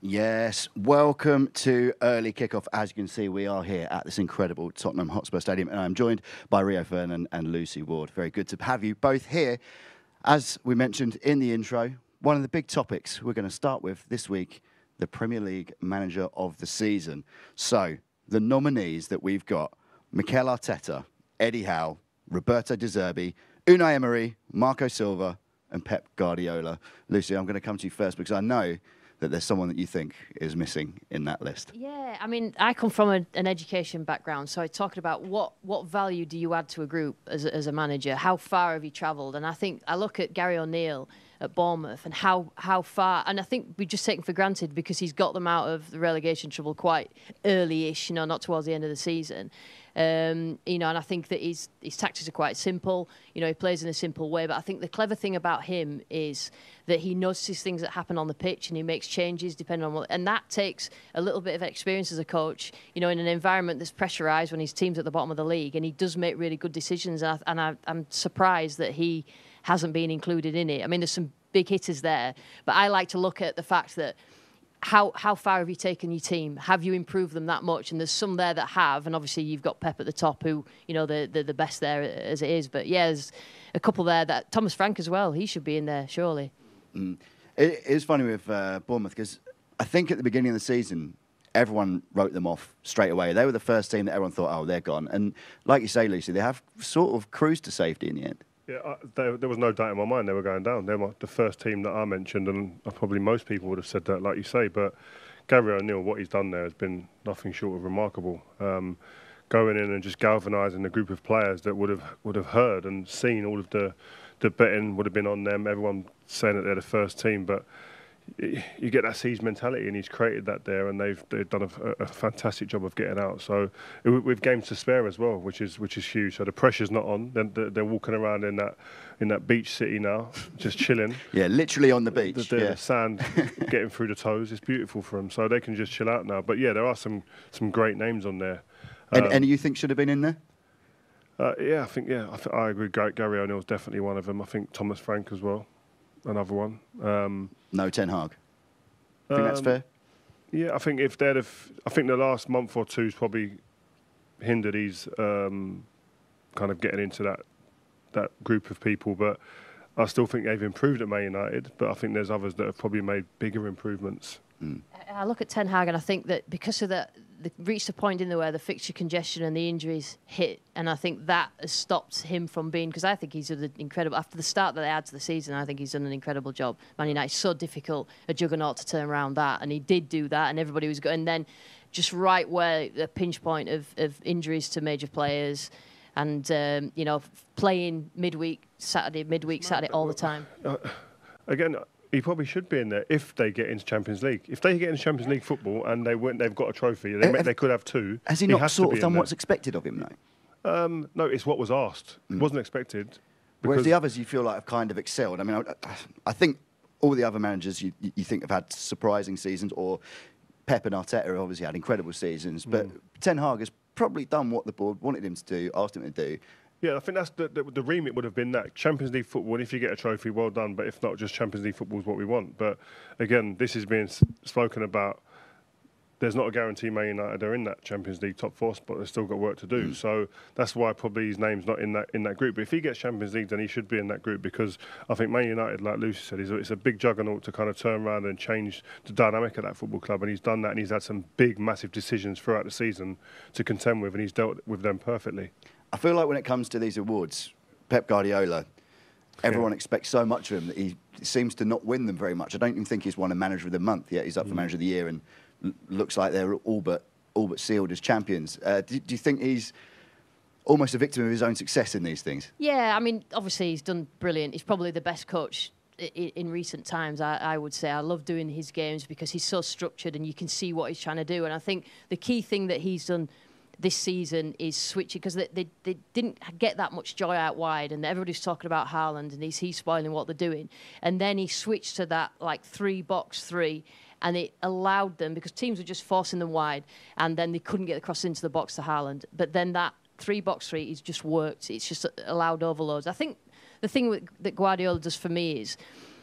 Yes, welcome to Early Kickoff. As you can see, we are here at this incredible Tottenham Hotspur Stadium, and I'm joined by Rio Ferdinand and Lucy Ward. Very good to have you both here. As we mentioned in the intro, one of the big topics we're going to start with this week, the Premier League Manager of the Season. So, the nominees that we've got, Mikel Arteta, Eddie Howe, Roberto De Zerbi, Unai Emery, Marco Silva, and Pep Guardiola. Lucy, I'm going to come to you first because I know that there's someone that you think is missing in that list. Yeah, I mean, I come from an education background, so I talked about what value do you add to a group as a manager? How far have you travelled? And I think I look at Gary O'Neill at Bournemouth and how far, and I think we just taken for granted because he's got them out of the relegation trouble quite early-ish, not towards the end of the season. And I think that his tactics are quite simple. He plays in a simple way. But I think the clever thing about him is that he notices things that happen on the pitch and he makes changes depending on what. And that takes a little bit of experience as a coach. In an environment that's pressurised when his team's at the bottom of the league, and he does make really good decisions. And I'm surprised that he hasn't been included in it. I mean, there's some big hitters there, but I like to look at the fact that. How far have you taken your team? Have you improved them that much? And there's some there that have, and obviously you've got Pep at the top, who they're the best there as it is. But yeah, there's a couple there that Thomas Frank as well. He should be in there surely. It is funny with Bournemouth because I think at the beginning of the season everyone wrote them off straight away. They were the first team that everyone thought, oh, they're gone. And like you say, Lucy, they have sort of cruised to safety in the end. Yeah, there was no doubt in my mind they were going down. They were the first team that I mentioned, and probably most people would have said that, like you say. But Gary O'Neill, what he's done there has been nothing short of remarkable. Going in and just galvanising a group of players that would have heard and seen all of the betting would have been on them. Everyone saying that they're the first team, but you get that siege mentality, and he's created that there, and they've done a fantastic job of getting out. So with games to spare as well, which is huge. So the pressure's not on. They're walking around in that beach city now, just chilling. Yeah, literally on the beach. The sand getting through the toes. It's beautiful for them. So they can just chill out now. But yeah, there are some great names on there. And you think should have been in there? Yeah, I agree. Gary O'Neill's definitely one of them. I think Thomas Frank as well. Another one. No Ten Hag. Think that's fair? Yeah, I think I think the last month or two's probably hindered his kind of getting into that group of people. But I still think they've improved at Man United. But I think there's others that have probably made bigger improvements. I look at Ten Hag and I think that because of that, they reached a point in there where the fixture congestion and the injuries hit, and I think that has stopped him from being, because I think he's done incredible, after the start that they had to the season, I think he's done an incredible job. Man United, so difficult, a juggernaut to turn around that, and he did do that, and everybody was good. And then just right where the pinch point of injuries to major players, and playing midweek Saturday all the time. Again, he probably should be in there if they get into Champions League. If they get into Champions League football and they've got a trophy, they could have two. Has he not sort of done what's expected of him, though? No, it's what was asked. It wasn't expected. Whereas the others you feel like have kind of excelled. I mean, I think all the other managers you think have had surprising seasons, or Pep and Arteta have obviously had incredible seasons, but Ten Hag has probably done what the board wanted him to do, asked him to do. Yeah, I think that's the remit would have been that. Champions League football, and if you get a trophy, well done. But if not, just Champions League football is what we want. But again, this is being spoken about. There's not a guarantee Man United are in that Champions League top four spot. They've still got work to do. So that's why probably his name's not in that group. But if he gets Champions League, then he should be in that group, because I think Man United, like Lucy said, it's a big juggernaut to kind of turn around and change the dynamic of that football club. And he's done that, and he's had some big, massive decisions throughout the season to contend with, and he's dealt with them perfectly. I feel like when it comes to these awards, Pep Guardiola, everyone expects so much of him that he seems to not win them very much. I don't even think he's won a Manager of the Month yet. He's up for Manager of the Year and looks like they're all but sealed as champions. Do you think he's almost a victim of his own success in these things? Yeah, I mean, obviously he's done brilliant. He's probably the best coach in recent times, I would say. I love doing his games because he's so structured and you can see what he's trying to do. And I think the key thing that he's done this season is switching, because they didn't get that much joy out wide, and everybody's talking about Haaland and he's spoiling what they're doing. And then he switched to that like 3-box-3, and it allowed them, because teams were just forcing them wide, and then they couldn't get across into the box to Haaland. But then that 3-box-3 has just worked. It's just allowed overloads. I think the thing that Guardiola does for me is,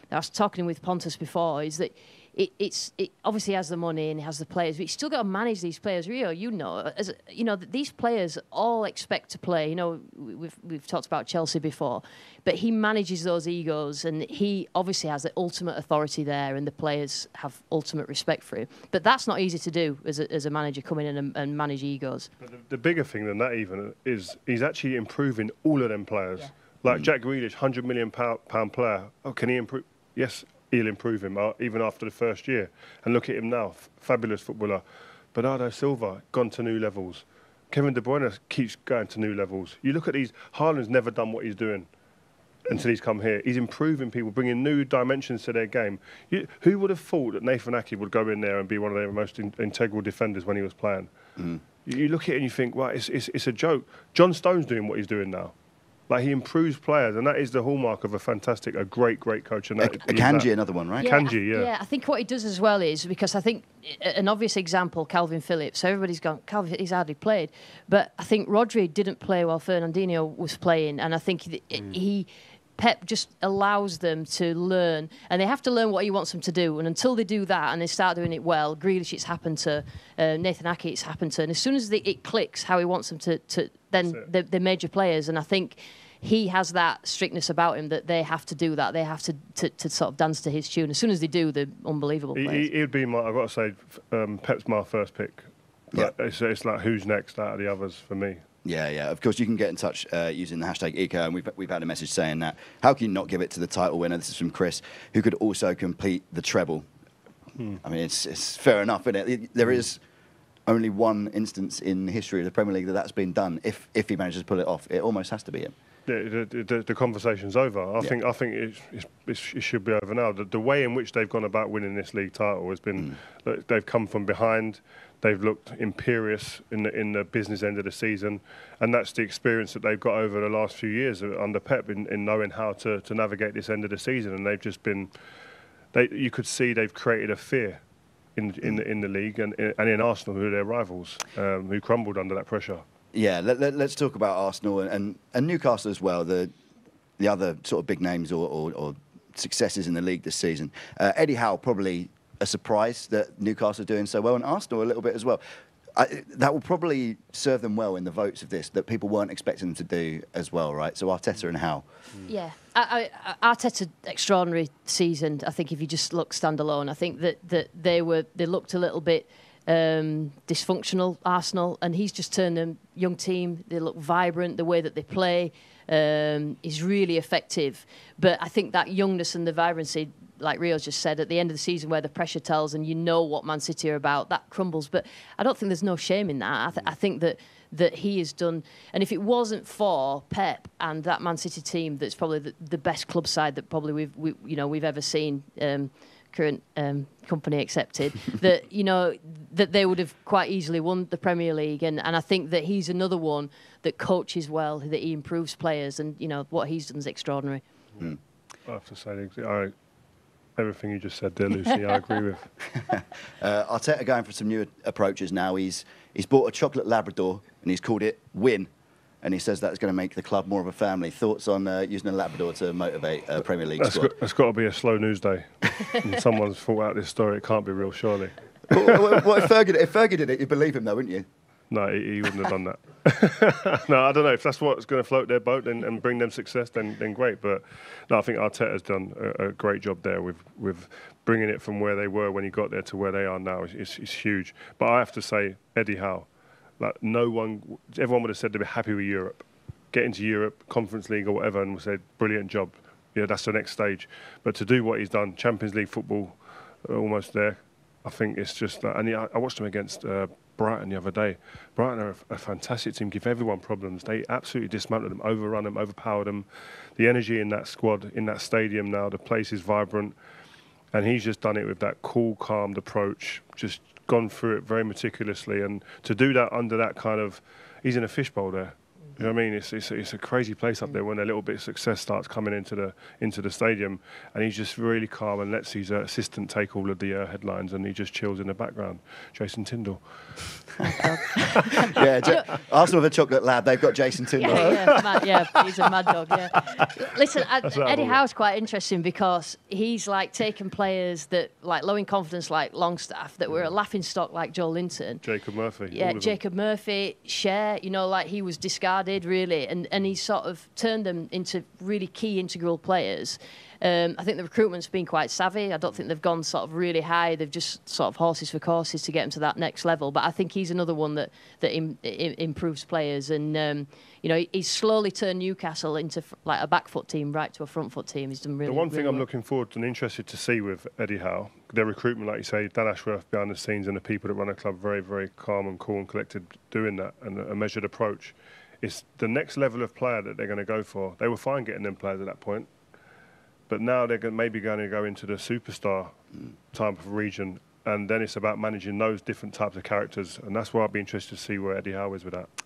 I was talking with Pontus before, is that it obviously has the money and it has the players, but you still got to manage these players. Rio, these players all expect to play. You know, we've talked about Chelsea before, but he manages those egos, and he obviously has the ultimate authority there, and the players have ultimate respect for him. But that's not easy to do as a manager, come in and manage egos. But the bigger thing than that even is he's actually improving all of them players. Yeah. Like Jack Grealish, £100 million player. Oh, can he improve? Yes, he'll improve him even after the first year. And look at him now, fabulous footballer. Bernardo Silva, gone to new levels. Kevin De Bruyne keeps going to new levels. You look at these, Haaland's never done what he's doing until he's come here. He's improving people, bringing new dimensions to their game. Who would have thought that Nathan Ake would go in there and be one of their most integral defenders when he was playing? You look at it and you think, well, it's a joke. John Stone's doing what he's doing now. Like, he improves players, and that is the hallmark of a great coach. And Akanji, another one, right? Akanji, yeah. Yeah, I think what he does as well is, because I think an obvious example, Calvin Phillips. So everybody's gone, Calvin, he's hardly played. But I think Rodri didn't play while Fernandinho was playing, and I think Pep just allows them to learn, and they have to learn what he wants them to do. And until they do that and they start doing it well, Grealish it's happened to, Nathan Ake it's happened to, and as soon as it clicks how he wants them to then the major players, and I think he has that strictness about him that they have to do that. They have to sort of dance to his tune. As soon as they do, they're unbelievable players. He'd be I've got to say, Pep's my first pick. But it's like, who's next out of the others for me? Yeah. Of course, you can get in touch using the hashtag Eco, and we've had a message saying that. How can you not give it to the title winner? This is from Chris, who could also complete the treble. I mean, it's fair enough, isn't it? There is only one instance in the history of the Premier League that's been done. If he manages to pull it off, it almost has to be him. The conversation's over. I think it should be over now. The way in which they've gone about winning this league title has been they've come from behind. They've looked imperious in the business end of the season, and that's the experience that they've got over the last few years under Pep in knowing how to navigate this end of the season. And they've just been, you could see they've created a fear in the league and in Arsenal, who are their rivals, who crumbled under that pressure. Yeah, let's talk about Arsenal and Newcastle as well. The other sort of big names or successes in the league this season. Eddie Howe, probably a surprise that Newcastle are doing so well, and Arsenal a little bit as well. That will probably serve them well in the votes of this, that people weren't expecting them to do as well, right? So Arteta and Howe. Yeah, Arteta, extraordinary season. I think if you just look standalone, I think that they looked a little bit dysfunctional, Arsenal, and he's just turned them young team. They look vibrant. The way that they play is really effective. But I think that youngness and the vibrancy, like Rio's just said, at the end of the season where the pressure tells and you know what Man City are about, that crumbles. But I don't think there's no shame in that. I think that he has done, and if it wasn't for Pep and that Man City team, that's probably the best club side that probably we've ever seen. Current company accepted, that that they would have quite easily won the Premier League, and I think that he's another one that coaches well, that he improves players, and what he's done is extraordinary. I have to say, everything you just said there, Lucy, I agree with. Arteta going for some new approaches now. He's bought a chocolate Labrador and he's called it Win. And he says that's going to make the club more of a family. Thoughts on using a Labrador to motivate a Premier League squad? That's got to be a slow news day. Someone's thought out this story. It can't be real, surely. Well, if Fergie did it, you'd believe him, though, wouldn't you? No, he wouldn't have done that. No, I don't know. If that's what's going to float their boat and bring them success, then great. But no, I think Arteta's done a great job there with bringing it from where they were when he got there to where they are now. It's huge. But I have to say, Eddie Howe. Like everyone would have said they'd be happy with Europe, get into Europe, Conference League or whatever, and would say, brilliant job. Yeah, that's the next stage. But to do what he's done, Champions League football, almost there. I think it's just that. And I watched him against Brighton the other day. Brighton are a fantastic team, give everyone problems. They absolutely dismantled them, overrun them, overpowered them. The energy in that squad, in that stadium now, the place is vibrant. And he's just done it with that cool, calmed approach, just gone through it very meticulously, and to do that under that kind of, he's in a fishbowl there. You know what I mean? It's a crazy place up there when a little bit of success starts coming into the stadium, and he's just really calm and lets his assistant take all of the headlines, and he just chills in the background. Jason Tyndall. Arsenal have a chocolate lab. They've got Jason Tyndall. He's a mad dog. Yeah. Listen, Eddie Howe's quite interesting because he's like taken players that like low in confidence, like Longstaff, that were a laughing stock, like Joe Linton, Jacob Murphy. Yeah, Jacob Murphy, Cher. You know, like he was discarded really, and he sort of turned them into really key integral players. I think the recruitment's been quite savvy. I don't think they've gone sort of really high. They've just sort of horses for courses to get him to that next level. But I think he's another one that improves players. And, you know, he's slowly turned Newcastle into like a back foot team right to a front foot team. He's done really well. The one thing I'm looking forward to and interested to see with Eddie Howe, their recruitment, like you say, Dan Ashworth behind the scenes and the people that run the club very, very calm and cool and collected doing that and a measured approach. It's the next level of player that they're going to go for. They were fine getting them players at that point. But now they're maybe going to go into the superstar type of region, and then it's about managing those different types of characters, and that's why I'd be interested to see where Eddie Howe is with that.